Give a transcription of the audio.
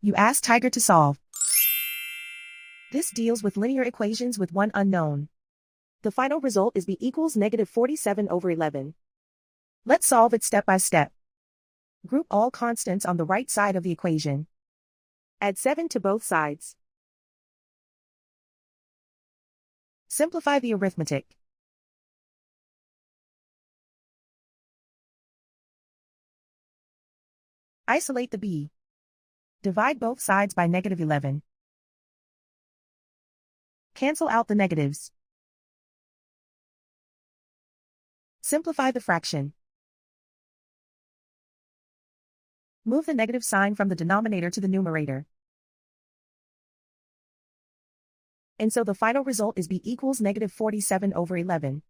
You ask Tiger to solve. This deals with linear equations with one unknown. The final result is b equals negative 47 over 11. Let's solve it step by step. Group all constants on the right side of the equation. Add 7 to both sides. Simplify the arithmetic. Isolate the b. Divide both sides by negative 11. Cancel out the negatives. Simplify the fraction. Move the negative sign from the denominator to the numerator. And so the final result is b equals negative 47 over 11.